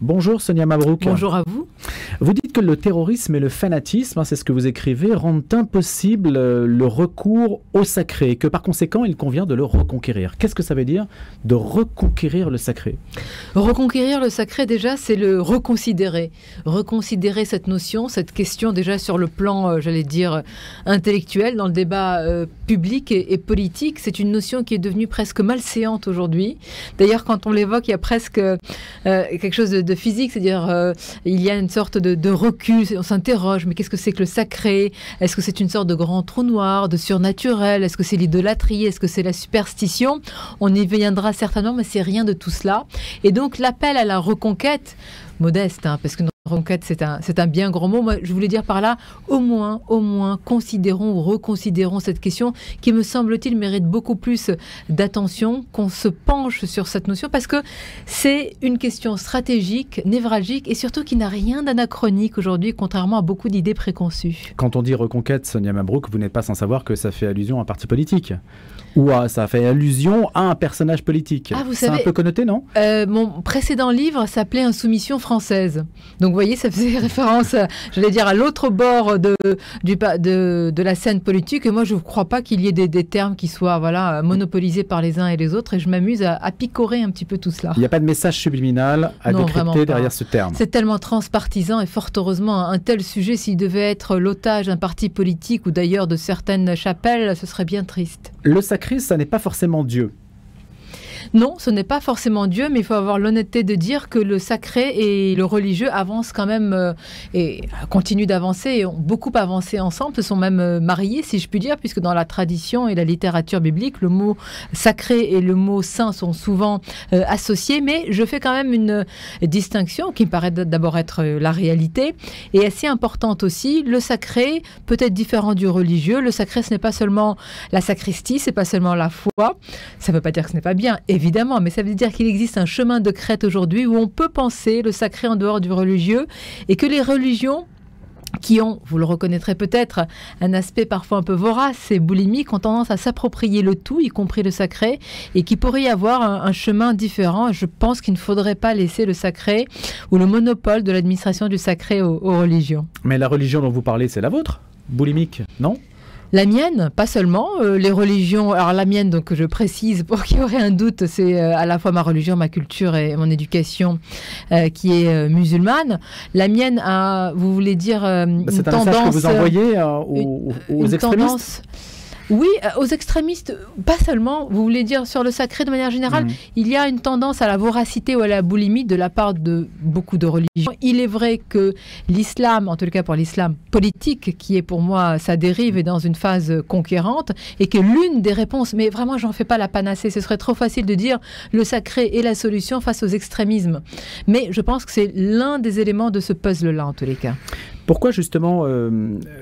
Bonjour Sonia Mabrouk. Bonjour à vous. Vous dites que le terrorisme et le fanatisme, c'est ce que vous écrivez, rendent impossible le recours au sacré et que par conséquent il convient de le reconquérir. Qu'est-ce que ça veut dire de reconquérir le sacré? Reconquérir le sacré déjà, c'est le reconsidérer. Reconsidérer cette notion, cette question déjà sur le plan, j'allais dire, intellectuel, dans le débat public et politique. C'est une notion qui est devenue presque malséante aujourd'hui. D'ailleurs, quand on l'évoque, il y a presque quelque chose de physique, c'est-à-dire il y a une sorte de recul, on s'interroge, mais qu'est-ce que c'est que le sacré? Est-ce que c'est une sorte de grand trou noir, de surnaturel? Est-ce que c'est l'idolâtrie? Est-ce que c'est la superstition? On y viendra certainement, mais c'est rien de tout cela. Et donc l'appel à la reconquête, modeste, parce que reconquête, c'est un bien grand mot. Moi, je voulais dire par là, au moins, considérons ou reconsidérons cette question qui, me semble-t-il, mérite beaucoup plus d'attention, qu'on se penche sur cette notion, parce que c'est une question stratégique, névralgique, et surtout qui n'a rien d'anachronique aujourd'hui, contrairement à beaucoup d'idées préconçues. Quand on dit reconquête, Sonia Mabrouk, vous n'êtes pas sans savoir que ça fait allusion à un parti politique. Ou ça fait allusion à un personnage politique. Ah, vous c'est savez, un peu connoté, non? Mon précédent livre s'appelait Insoumission française. Donc, vous voyez, ça faisait référence, j'allais dire, à l'autre bord de la scène politique. Et moi, je ne crois pas qu'il y ait des termes qui soient monopolisés par les uns et les autres. Et je m'amuse à picorer un petit peu tout cela. Il n'y a pas de message subliminal à décrypter derrière ce terme. C'est tellement transpartisan et fort heureusement, un tel sujet, s'il devait être l'otage d'un parti politique ou d'ailleurs de certaines chapelles, ce serait bien triste. Le sacré, ça n'est pas forcément Dieu. Non, ce n'est pas forcément Dieu, mais il faut avoir l'honnêteté de dire que le sacré et le religieux avancent quand même et continuent d'avancer et ont beaucoup avancé ensemble, se sont même mariés, si je puis dire, puisque dans la tradition et la littérature biblique, le mot sacré et le mot saint sont souvent associés, mais je fais quand même une distinction qui me paraît d'abord être la réalité et assez importante aussi. Le sacré peut être différent du religieux. Le sacré, ce n'est pas seulement la sacristie, c'est pas seulement la foi. Ça ne veut pas dire que ce n'est pas bien, évidemment, mais ça veut dire qu'il existe un chemin de crête aujourd'hui où on peut penser le sacré en dehors du religieux et que les religions qui ont, vous le reconnaîtrez peut-être, un aspect parfois un peu vorace et boulimique, ont tendance à s'approprier le tout, y compris le sacré, et qu'il pourrait y avoir un chemin différent. Je pense qu'il ne faudrait pas laisser le sacré ou le monopole de l'administration du sacré aux religions. Mais la religion dont vous parlez, c'est la vôtre? Boulimique, non? La mienne, pas seulement. Les religions, alors la mienne, donc je précise pour qu'il y aurait un doute, c'est à la fois ma religion, ma culture et mon éducation qui est musulmane. La mienne a, vous voulez dire, une tendance... C'est un message que vous envoyez aux extrémistes? Oui, aux extrémistes, pas seulement. Vous voulez dire sur le sacré de manière générale, il y a une tendance à la voracité ou à la boulimie de la part de beaucoup de religions. Il est vrai que l'islam, en tout cas pour l'islam politique, qui est pour moi sa dérive, est dans une phase conquérante, et que l'une des réponses, mais vraiment j'en fais pas la panacée, ce serait trop facile de dire le sacré est la solution face aux extrémismes. Mais je pense que c'est l'un des éléments de ce puzzle-là, en tous les cas. Pourquoi justement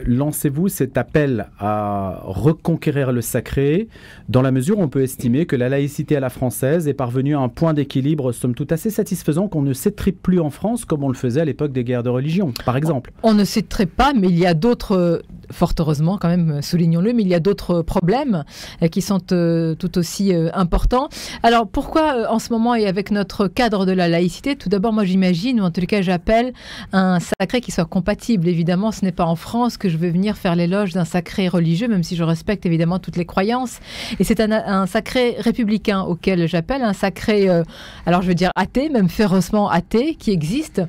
lancez-vous cet appel à reconquérir le sacré, dans la mesure où on peut estimer que la laïcité à la française est parvenue à un point d'équilibre somme toute assez satisfaisant, qu'on ne s'étripe plus en France comme on le faisait à l'époque des guerres de religion, par exemple? On ne s'étripe pas, mais il y a d'autres, fort heureusement quand même, soulignons-le, mais il y a d'autres problèmes qui sont tout aussi importants. Alors pourquoi en ce moment et avec notre cadre de la laïcité? Tout d'abord, moi j'imagine, ou en tout cas j'appelle un sacré qui soit compatible. Évidemment, ce n'est pas en France que je vais venir faire l'éloge d'un sacré religieux, même si je respecte évidemment toutes les croyances. Et c'est un sacré républicain auquel j'appelle, un sacré, alors je veux dire athée, même férocement athée, qui existe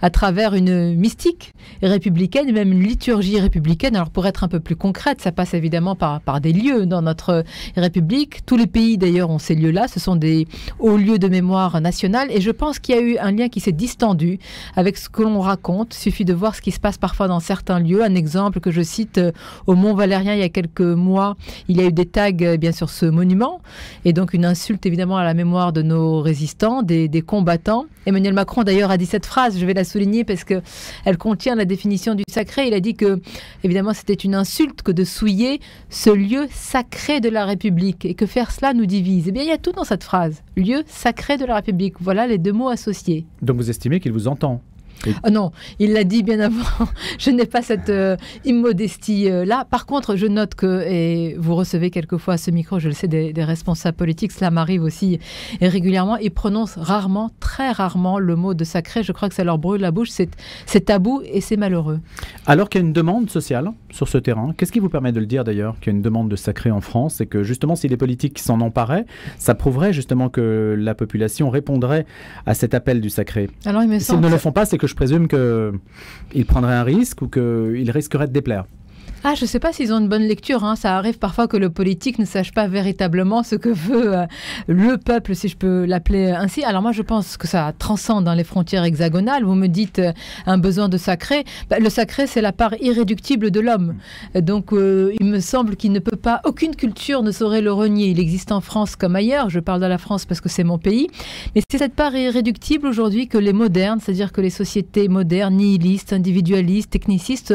à travers une mystique républicaine et même une liturgie républicaine. Alors pour être un peu plus concrète, ça passe évidemment par des lieux dans notre République. Tous les pays d'ailleurs ont ces lieux-là. Ce sont des hauts lieux de mémoire nationale. Et je pense qu'il y a eu un lien qui s'est distendu avec ce que l'on raconte. Il suffit de voir ce qui se passe parfois dans certains lieux. Un exemple que je cite au Mont-Valérien il y a quelques mois, il y a eu des tags bien sur ce monument et donc une insulte évidemment à la mémoire de nos résistants, des combattants. Emmanuel Macron d'ailleurs a dit cette phrase, je vais la souligner parce qu'elle contient la définition du sacré. Il a dit que évidemment c'était une insulte que de souiller ce lieu sacré de la République et que faire cela nous divise. Eh bien il y a tout dans cette phrase, lieu sacré de la République. Voilà les deux mots associés. Donc vous estimez qu'il vous entend? Non, il l'a dit bien avant. Je n'ai pas cette immodestie-là. Par contre, je note que, et vous recevez quelquefois à ce micro, je le sais, des responsables politiques, cela m'arrive aussi et régulièrement, ils prononcent rarement, très rarement, le mot de sacré. Je crois que ça leur brûle la bouche. C'est tabou et c'est malheureux. Alors qu'il y a une demande sociale sur ce terrain, qu'est-ce qui vous permet de le dire d'ailleurs, qu'il y a une demande de sacré en France et que justement, si les politiques s'en emparaient, ça prouverait justement que la population répondrait à cet appel du sacré. Alors, il me semble S'ils ne le font pas, c'est que je présume qu'ils prendraient un risque ou qu'ils risqueraient de déplaire. Ah, je ne sais pas s'ils ont une bonne lecture. Hein. Ça arrive parfois que le politique ne sache pas véritablement ce que veut le peuple, si je peux l'appeler ainsi. Alors moi, je pense que ça transcende dans les frontières hexagonales. Vous me dites un besoin de sacré. Le sacré, c'est la part irréductible de l'homme. Donc, il me semble qu'il ne peut pas... Aucune culture ne saurait le renier. Il existe en France comme ailleurs. Je parle de la France parce que c'est mon pays. Mais c'est cette part irréductible aujourd'hui que les modernes, c'est-à-dire que les sociétés modernes, nihilistes, individualistes, technicistes,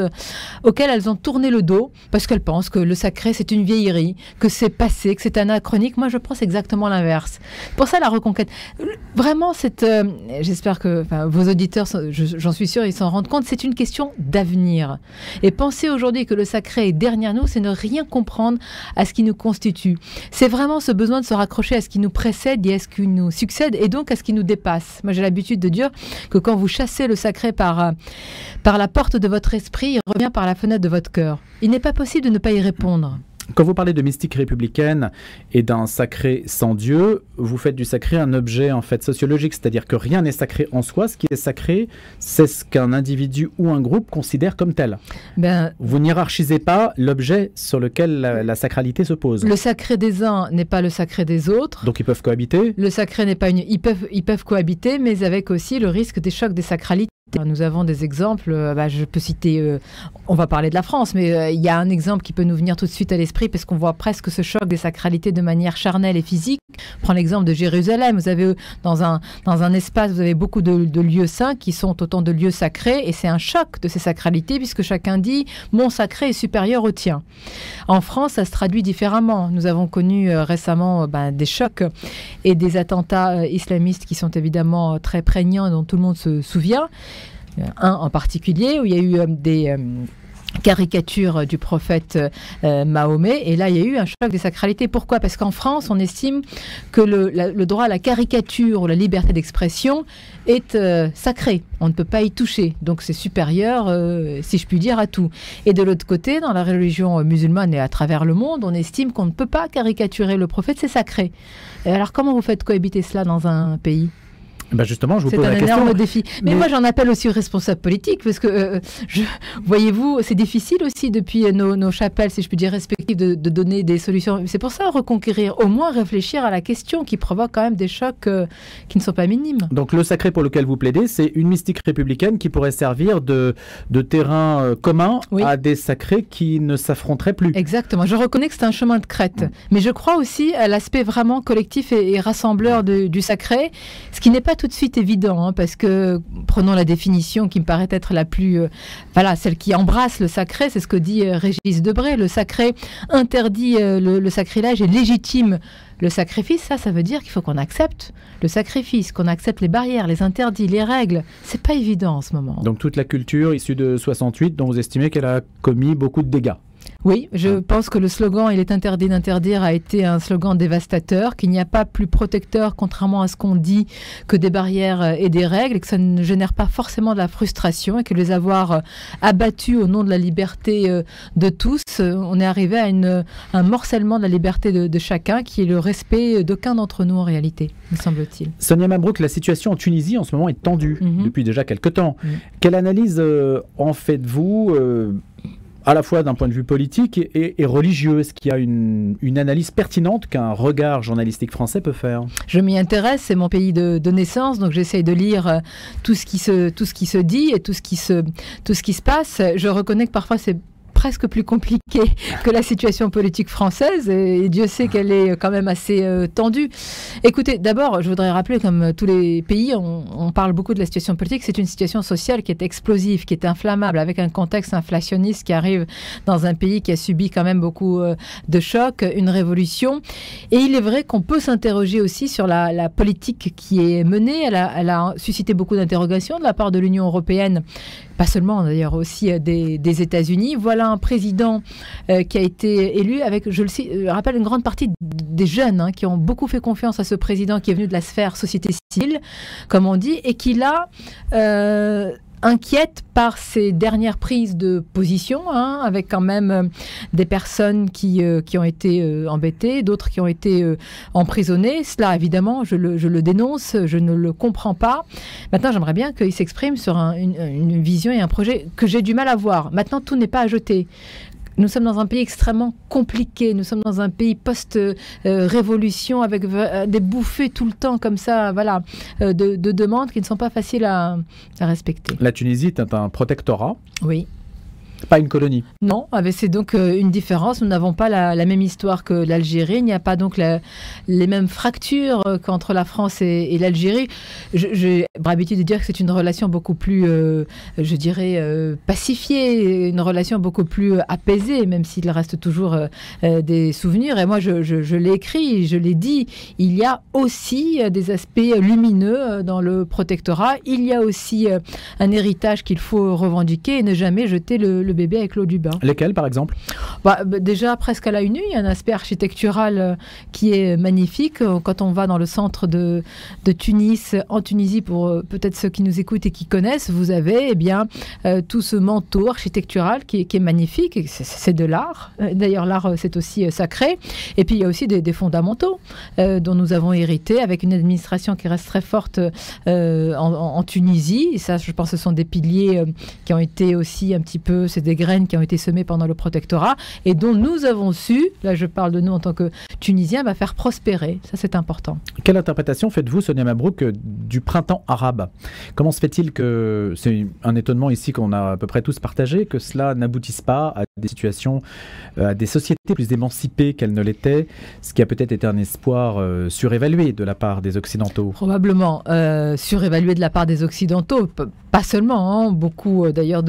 auxquelles elles ont tourné le dos parce qu'elles pensent que le sacré c'est une vieillerie, que c'est passé, que c'est anachronique. Moi je pense exactement l'inverse. Pour ça la reconquête, vraiment j'espère que vos auditeurs, j'en suis sûre, ils s'en rendent compte, c'est une question d'avenir. Et penser aujourd'hui que le sacré est derrière nous, c'est ne rien comprendre à ce qui nous constitue. C'est vraiment ce besoin de se raccrocher à ce qui nous précède et à ce qui nous succède et donc à ce qui nous dépasse. Moi j'ai l'habitude de dire que quand vous chassez le sacré par la porte de votre esprit, il revient par la fenêtre de votre cœur. Il n'est pas possible de ne pas y répondre. Quand vous parlez de mystique républicaine et d'un sacré sans Dieu, vous faites du sacré un objet en fait sociologique, c'est-à-dire que rien n'est sacré en soi. Ce qui est sacré, c'est ce qu'un individu ou un groupe considère comme tel. Vous n'hiérarchisez pas l'objet sur lequel la sacralité se pose. Le sacré des uns n'est pas le sacré des autres. Donc ils peuvent cohabiter. Le sacré n'est pas ils peuvent cohabiter, mais avec aussi le risque des chocs des sacralités. Nous avons des exemples, je peux citer, on va parler de la France, mais il y a un exemple qui peut nous venir tout de suite à l'esprit parce qu'on voit presque ce choc des sacralités de manière charnelle et physique. Prends l'exemple de Jérusalem, vous avez dans un espace, vous avez beaucoup de lieux saints qui sont autant de lieux sacrés et c'est un choc de ces sacralités puisque chacun dit « mon sacré est supérieur au tien ». En France, ça se traduit différemment. Nous avons connu récemment des chocs et des attentats islamistes qui sont évidemment très prégnants dont tout le monde se souvient. Un en particulier où il y a eu des caricatures du prophète Mahomet et là il y a eu un choc des sacralités. Pourquoi ? Parce qu'en France on estime que le droit à la caricature ou la liberté d'expression est sacré, on ne peut pas y toucher, donc c'est supérieur si je puis dire à tout. Et de l'autre côté, dans la religion musulmane et à travers le monde, on estime qu'on ne peut pas caricaturer le prophète, c'est sacré. Et alors comment vous faites cohabiter cela dans un pays ? Justement, je vous pose la question. C'est un énorme défi. Mais moi, j'en appelle aussi aux responsables politiques, parce que, voyez-vous, c'est difficile aussi depuis nos chapelles, si je puis dire, respectives, de donner des solutions. C'est pour ça, reconquérir, au moins réfléchir à la question qui provoque quand même des chocs qui ne sont pas minimes. Donc le sacré pour lequel vous plaidez, c'est une mystique républicaine qui pourrait servir de terrain commun à des sacrés qui ne s'affronteraient plus. Exactement. Je reconnais que c'est un chemin de crête. Mais je crois aussi à l'aspect vraiment collectif et rassembleur du sacré, ce qui n'est pas tout de suite évident, parce que prenons la définition qui me paraît être la plus, celle qui embrasse le sacré, c'est ce que dit Régis Debray. Le sacré interdit le sacrilège et légitime le sacrifice. Ça veut dire qu'il faut qu'on accepte le sacrifice, qu'on accepte les barrières, les interdits, les règles. C'est pas évident en ce moment. Donc toute la culture issue de 68, dont vous estimez qu'elle a commis beaucoup de dégâts. Oui, je pense que le slogan « Il est interdit d'interdire » a été un slogan dévastateur, qu'il n'y a pas plus protecteur, contrairement à ce qu'on dit, que des barrières et des règles, et que ça ne génère pas forcément de la frustration, et que les avoir abattus au nom de la liberté de tous, on est arrivé à un morcellement de la liberté de chacun, qui est le respect d'aucun d'entre nous en réalité, me semble-t-il. Sonia Mabrouk, la situation en Tunisie en ce moment est tendue depuis déjà quelques temps. Quelle analyse en faites-vous à la fois d'un point de vue politique et religieux? Est-ce qu'il y a une analyse pertinente qu'un regard journalistique français peut faire? Je m'y intéresse, c'est mon pays de naissance, donc j'essaye de lire tout ce qui se dit et tout ce qui se passe. Je reconnais que parfois c'est presque plus compliqué que la situation politique française, et Dieu sait qu'elle est quand même assez tendue. Écoutez, d'abord, je voudrais rappeler, comme tous les pays, on parle beaucoup de la situation politique, c'est une situation sociale qui est explosive, qui est inflammable, avec un contexte inflationniste qui arrive dans un pays qui a subi quand même beaucoup de chocs, une révolution. Et il est vrai qu'on peut s'interroger aussi sur la politique qui est menée. Elle a suscité beaucoup d'interrogations de la part de l'Union européenne, pas seulement d'ailleurs, aussi des États-Unis. Voilà un président qui a été élu avec, je rappelle, une grande partie des jeunes qui ont beaucoup fait confiance à ce président qui est venu de la sphère société civile, comme on dit, et qui l'a inquiète par ses dernières prises de position, avec quand même des personnes qui ont été embêtées, d'autres qui ont été emprisonnées. Cela, évidemment, je le dénonce, je ne le comprends pas. Maintenant, j'aimerais bien qu'il s'exprime sur une vision et un projet que j'ai du mal à voir. Maintenant, tout n'est pas à jeter. Nous sommes dans un pays extrêmement compliqué. Nous sommes dans un pays post-révolution avec des bouffées tout le temps comme ça, voilà, de demandes qui ne sont pas faciles à respecter. La Tunisie est un protectorat. Oui. Pas une colonie. Non, c'est donc une différence. Nous n'avons pas la même histoire que l'Algérie. Il n'y a pas donc les mêmes fractures qu'entre la France et l'Algérie. J'ai l'habitude de dire que c'est une relation beaucoup plus, je dirais, pacifiée, une relation beaucoup plus apaisée, même s'il reste toujours des souvenirs. Et moi, je l'ai écrit, je l'ai dit, il y a aussi des aspects lumineux dans le protectorat. Il y a aussi un héritage qu'il faut revendiquer et ne jamais jeter le bébé avec l'eau du bain. Lesquels, par exemple ? Déjà, presque à l'œil nu, il y a un aspect architectural qui est magnifique. Quand on va dans le centre de Tunis, en Tunisie, pour peut-être ceux qui nous écoutent et qui connaissent, vous avez tout ce manteau architectural qui est magnifique. C'est de l'art. D'ailleurs, l'art, c'est aussi sacré. Et puis, il y a aussi des fondamentaux dont nous avons hérité avec une administration qui reste très forte en Tunisie. Et ça, je pense que ce sont des piliers qui ont été aussi un petit peu... C'est des graines qui ont été semées pendant le protectorat et dont nous avons su, là je parle de nous en tant que Tunisiens, faire prospérer. Ça, c'est important. Quelle interprétation faites-vous, Sonia Mabrouk, du printemps arabe ? Comment se fait-il que, c'est un étonnement ici qu'on a à peu près tous partagé, que cela n'aboutisse pas à des situations, à des sociétés plus émancipées qu'elles ne l'étaient, ce qui a peut-être été un espoir surévalué de la part des Occidentaux ? Probablement surévalué de la part des Occidentaux, pas seulement, beaucoup d'ailleurs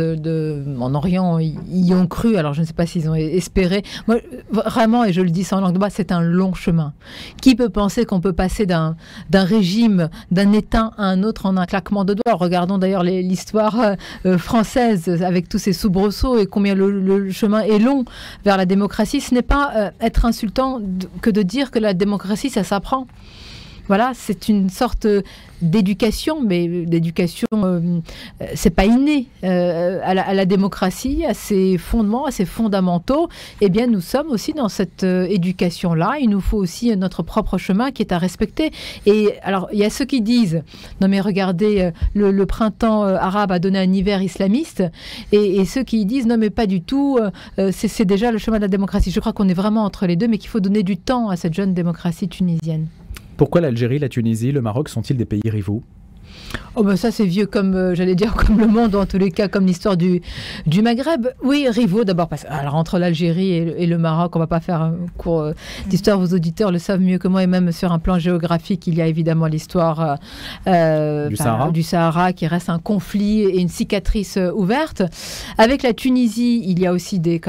en Orient y ont cru, alors je ne sais pas s'ils ont espéré. Moi, vraiment, et je le dis sans langue de bois, c'est un long chemin. Qui peut penser qu'on peut passer d'un régime, d'un État à un autre en un claquement de doigts ? Regardons d'ailleurs l'histoire française avec tous ces soubresauts et combien le chemin est long vers la démocratie. Ce n'est pas être insultant que de dire que la démocratie, ça s'apprend. Voilà, c'est une sorte d'éducation, mais l'éducation, c'est pas inné à la démocratie, à ses fondements, à ses fondamentaux. Eh bien, nous sommes aussi dans cette éducation-là. Il nous faut aussi notre propre chemin qui est à respecter. Et alors, il y a ceux qui disent, non mais regardez, le printemps arabe a donné un hiver islamiste, et ceux qui disent, non mais pas du tout, c'est déjà le chemin de la démocratie. Je crois qu'on est vraiment entre les deux, mais qu'il faut donner du temps à cette jeune démocratie tunisienne. Pourquoi l'Algérie, la Tunisie, le Maroc sont-ils des pays rivaux ? Ça c'est vieux comme, j'allais dire, comme le monde, ou en tous les cas comme l'histoire du Maghreb. Oui, rivaux d'abord, parce que alors, entre l'Algérie et le Maroc, on ne va pas faire un cours d'histoire, vos auditeurs le savent mieux que moi, et même sur un plan géographique, il y a évidemment l'histoire du Sahara qui reste un conflit et une cicatrice ouverte. Avec la Tunisie, il y a aussi des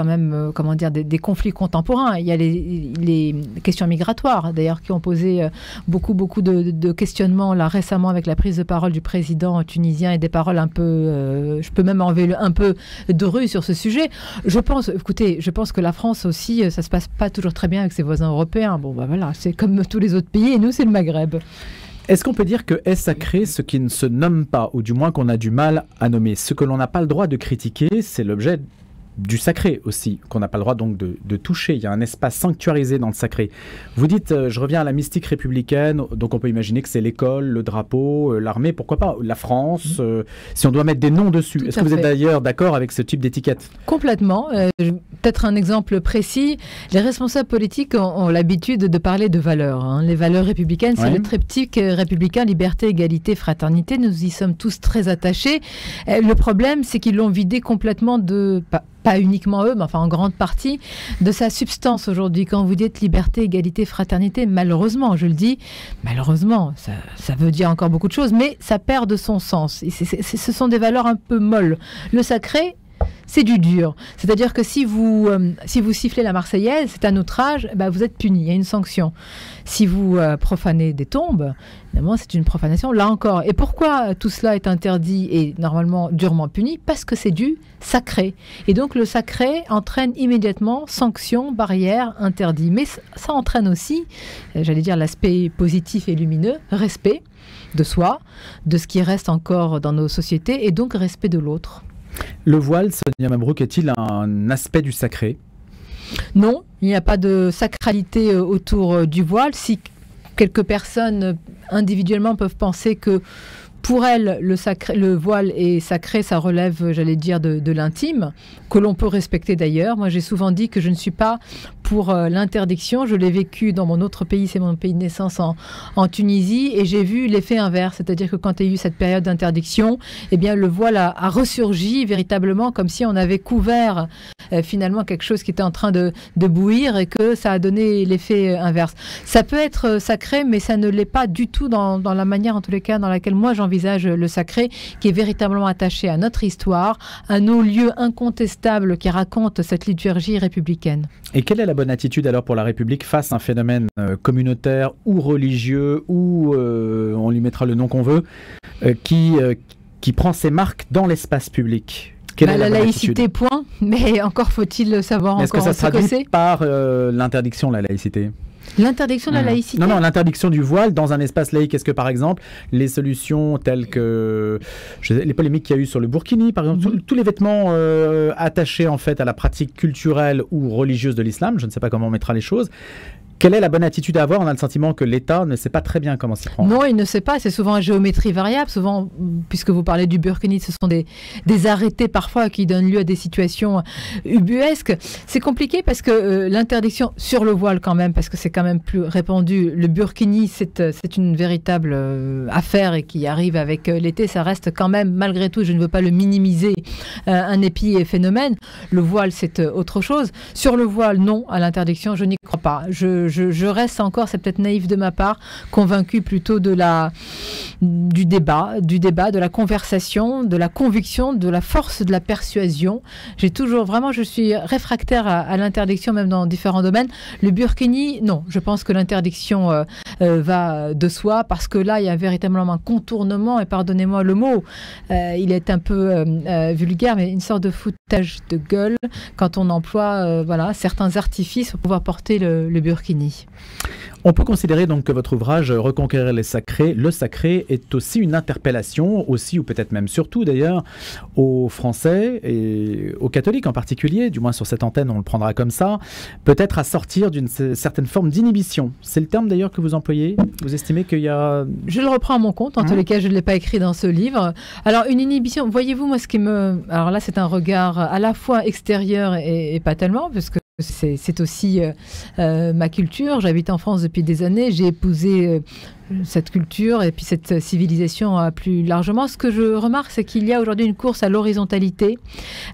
conflits contemporains. Il y a les questions migratoires, d'ailleurs, qui ont posé beaucoup de questionnements là récemment avec la prise de parole du président tunisien et des paroles un peu, je peux même enlever un peu de rue sur ce sujet. Je pense que la France aussi, ça se passe pas toujours très bien avec ses voisins européens. Voilà, c'est comme tous les autres pays et nous, c'est le Maghreb. Est-ce qu'on peut dire que est sacré ce qui ne se nomme pas, ou du moins qu'on a du mal à nommer ? Ce que l'on n'a pas le droit de critiquer, c'est l'objet du sacré aussi, qu'on n'a pas le droit donc de toucher. Il y a un espace sanctuarisé dans le sacré. Vous dites, je reviens à la mystique républicaine, donc on peut imaginer que c'est l'école, le drapeau, l'armée, pourquoi pas, la France, si on doit mettre des noms dessus. Est-ce que vous êtes d'ailleurs d'accord avec ce type d'étiquette ? Complètement. Peut-être un exemple précis. Les responsables politiques ont l'habitude de parler de valeurs. Les valeurs républicaines, c'est le triptyque républicain, liberté, égalité, fraternité. Nous y sommes tous très attachés. Le problème, c'est qu'ils l'ont vidé complètement pas uniquement eux, mais enfin en grande partie, de sa substance aujourd'hui. Quand vous dites liberté, égalité, fraternité, malheureusement, je le dis, malheureusement, ça veut dire encore beaucoup de choses, mais ça perd de son sens. Et ce sont des valeurs un peu molles. Le sacré, c'est du dur. C'est-à-dire que si vous sifflez la Marseillaise, c'est un outrage, vous êtes puni, il y a une sanction. Si vous profanez des tombes, évidemment, c'est une profanation, là encore. Et pourquoi tout cela est interdit et normalement durement puni? Parce que c'est du sacré. Et donc le sacré entraîne immédiatement sanction, barrière, interdit. Mais ça entraîne aussi, j'allais dire l'aspect positif et lumineux, respect de soi, de ce qui reste encore dans nos sociétés, et donc respect de l'autre. Le voile, Sonia Mabrouk, est-il un aspect du sacré? Non, il n'y a pas de sacralité autour du voile. Si quelques personnes individuellement peuvent penser que pour elles, le voile est sacré, ça relève, j'allais dire, de l'intime, que l'on peut respecter d'ailleurs. Moi, j'ai souvent dit que je ne suis pas pour l'interdiction. Je l'ai vécu dans mon autre pays, c'est mon pays de naissance en Tunisie, et j'ai vu l'effet inverse. C'est-à-dire que quand il y a eu cette période d'interdiction, eh bien, le voile a ressurgi véritablement comme si on avait couvert finalement quelque chose qui était en train de bouillir et que ça a donné l'effet inverse. Ça peut être sacré, mais ça ne l'est pas du tout dans la manière, en tous les cas, dans laquelle moi j'envisage le sacré, qui est véritablement attaché à notre histoire, à nos lieux incontestables qui racontent cette liturgie républicaine. Et quelle est la bonne attitude alors pour la République face à un phénomène communautaire ou religieux, ou on lui mettra le nom qu'on veut, qui prend ses marques dans l'espace public? La laïcité, point. Mais encore faut-il savoir encore ce que ça se traduit par l'interdiction de la laïcité? L'interdiction de la laïcité? Non, l'interdiction du voile dans un espace laïque. Est-ce que, par exemple, les solutions telles que les polémiques qu'il y a eu sur le burkini, par exemple, tous les vêtements attachés en fait à la pratique culturelle ou religieuse de l'islam, je ne sais pas comment on mettra les choses, quelle est la bonne attitude à avoir? On a le sentiment que l'État ne sait pas très bien comment s'y prendre. Non, il ne sait pas. C'est souvent à géométrie variable. Souvent, puisque vous parlez du burkini, ce sont des arrêtés parfois qui donnent lieu à des situations ubuesques. C'est compliqué parce que l'interdiction sur le voile quand même, parce que c'est quand même plus répandu. Le burkini, c'est une véritable affaire et qui arrive avec l'été. Ça reste quand même, malgré tout, je ne veux pas le minimiser, un épiphénomène. Le voile, c'est autre chose. Sur le voile, non, à l'interdiction, je n'y crois pas. Je reste encore, c'est peut-être naïf de ma part, convaincu plutôt du débat, de la conversation, de la conviction, de la force de la persuasion. Je suis réfractaire à l'interdiction, même dans différents domaines. Le burkini, non, je pense que l'interdiction va de soi, parce que là, il y a véritablement un contournement, et pardonnez-moi le mot, il est un peu vulgaire, mais une sorte de foutage de gueule quand on emploie certains artifices pour pouvoir porter le burkini. On peut considérer donc que votre ouvrage Reconquérir le sacré est aussi une interpellation, aussi ou peut-être même surtout d'ailleurs, aux Français et aux catholiques en particulier, du moins sur cette antenne on le prendra comme ça, peut-être à sortir d'une certaine forme d'inhibition. C'est le terme d'ailleurs que vous employez? Vous estimez qu'il y a... Je le reprends à mon compte, en tous les cas je ne l'ai pas écrit dans ce livre. Alors une inhibition, voyez-vous, moi ce qui me... Alors là c'est un regard à la fois extérieur et pas tellement, parce que c'est aussi ma culture. J'habite en France depuis des années. J'ai épousé cette culture et puis cette civilisation plus largement. Ce que je remarque, c'est qu'il y a aujourd'hui une course à l'horizontalité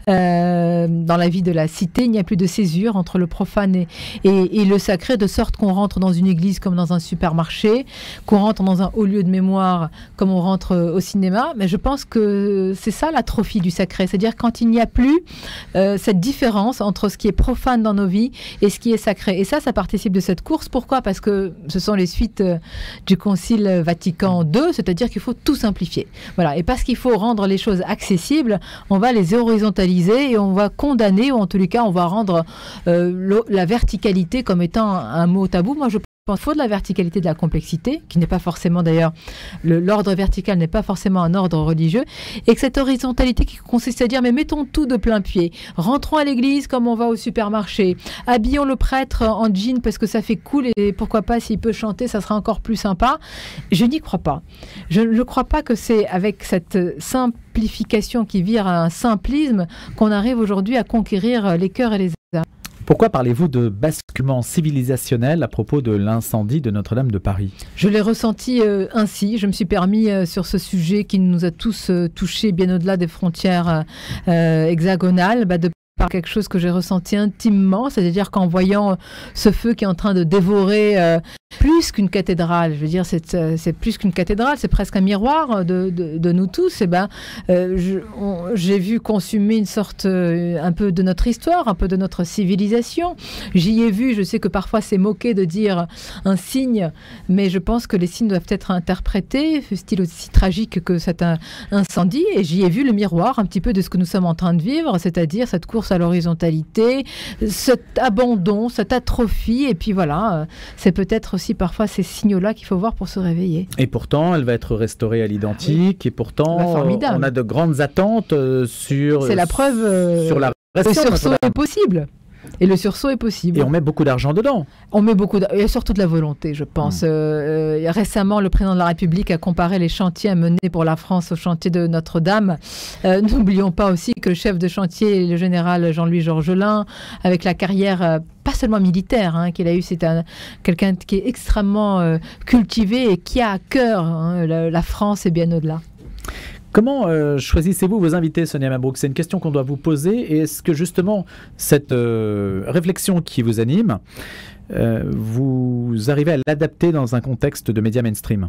dans la vie de la cité. Il n'y a plus de césure entre le profane et le sacré, de sorte qu'on rentre dans une église comme dans un supermarché, qu'on rentre dans un haut lieu de mémoire comme on rentre au cinéma. Mais je pense que c'est ça l'atrophie du sacré, c'est-à-dire quand il n'y a plus cette différence entre ce qui est profane dans nos vies et ce qui est sacré. Et ça participe de cette course. Pourquoi? Parce que ce sont les suites du Concile Vatican II, c'est-à-dire qu'il faut tout simplifier. Voilà. Et parce qu'il faut rendre les choses accessibles, on va les horizontaliser et on va condamner, ou en tous les cas, on va rendre la verticalité comme étant un mot tabou. Moi, je pense qu'il faut de la verticalité, de la complexité, qui n'est pas forcément d'ailleurs, l'ordre vertical n'est pas forcément un ordre religieux, et que cette horizontalité qui consiste à dire, mais mettons tout de plein pied, rentrons à l'église comme on va au supermarché, habillons le prêtre en jean parce que ça fait cool, et pourquoi pas, s'il peut chanter, ça sera encore plus sympa. Je n'y crois pas. Je ne crois pas que c'est avec cette simplification qui vire à un simplisme qu'on arrive aujourd'hui à conquérir les cœurs et les âmes. Pourquoi parlez-vous de basculement civilisationnel à propos de l'incendie de Notre-Dame de Paris? Je l'ai ressenti ainsi. Je me suis permis sur ce sujet qui nous a tous touchés bien au-delà des frontières hexagonales, de par quelque chose que j'ai ressenti intimement, c'est-à-dire qu'en voyant ce feu qui est en train de dévorer plus qu'une cathédrale, je veux dire, c'est plus qu'une cathédrale, c'est presque un miroir de nous tous. Et ben, j'ai vu consumer une sorte un peu de notre histoire, un peu de notre civilisation. J'y ai vu, je sais que parfois c'est moqué de dire un signe, mais je pense que les signes doivent être interprétés, style aussi tragique que cet incendie. Et j'y ai vu le miroir un petit peu de ce que nous sommes en train de vivre, c'est-à-dire cette course à l'horizontalité, cet abandon, cette atrophie. Et puis voilà, c'est peut-être aussi parfois ces signaux-là qu'il faut voir pour se réveiller. Et pourtant, elle va être restaurée à l'identique. Oui. Et pourtant, on a de grandes attentes sur... C'est la preuve... sur la le sursaut est possible. Et le sursaut est possible. Et on met beaucoup d'argent dedans. On met beaucoup d'argent. Il y a surtout de la volonté, je pense. Récemment, le président de la République a comparé les chantiers à mener pour la France au chantier de Notre-Dame. N'oublions pas aussi que le chef de chantier, le général Jean-Louis Georgelin, avec la carrière pas seulement militaire qu'il a eu, c'est quelqu'un qui est extrêmement cultivé et qui a à cœur la France et bien au-delà. Comment choisissez-vous vos invités, Sonia Mabrouk? C'est une question qu'on doit vous poser. Et est-ce que justement, cette réflexion qui vous anime, vous arrivez à l'adapter dans un contexte de médias mainstream?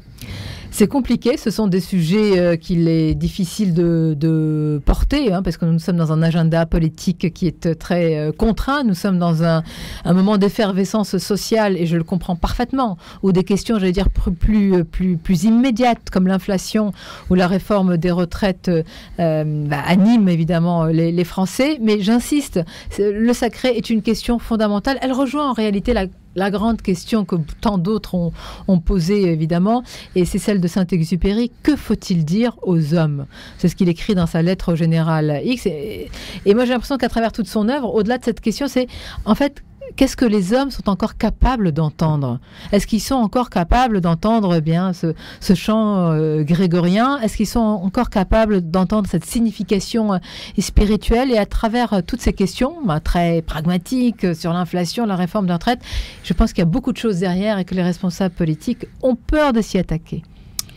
C'est compliqué, ce sont des sujets qu'il est difficile de porter, parce que nous sommes dans un agenda politique qui est très contraint, nous sommes dans un moment d'effervescence sociale, et je le comprends parfaitement, où des questions, j'allais dire, plus immédiates, comme l'inflation ou la réforme des retraites, animent évidemment les Français, mais j'insiste, le sacré est une question fondamentale, elle rejoint en réalité la grande question que tant d'autres ont posée, évidemment, et c'est celle de Saint-Exupéry. Que faut-il dire aux hommes? C'est ce qu'il écrit dans sa lettre au général X. Et moi, j'ai l'impression qu'à travers toute son œuvre, au-delà de cette question, c'est en fait... Qu'est-ce que les hommes sont encore capables d'entendre? Est-ce qu'ils sont encore capables d'entendre ce chant grégorien? Est-ce qu'ils sont encore capables d'entendre cette signification spirituelle? Et à travers toutes ces questions très pragmatiques sur l'inflation, la réforme des retraites, je pense qu'il y a beaucoup de choses derrière et que les responsables politiques ont peur de s'y attaquer.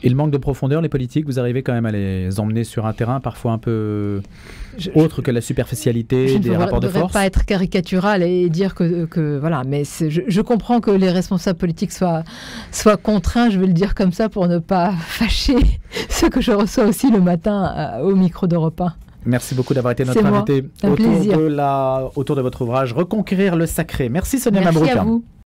Il manque de profondeur, les politiques, vous arrivez quand même à les emmener sur un terrain parfois un peu autre que la superficialité des rapports de force? Je ne devrais pas être caricatural et dire que voilà, mais je comprends que les responsables politiques soient contraints, je vais le dire comme ça, pour ne pas fâcher ceux que je reçois aussi le matin au micro d'Europe 1. Merci beaucoup d'avoir été notre invité autour de votre ouvrage Reconquérir le sacré. Merci Sonia Mabrouk. Merci à vous.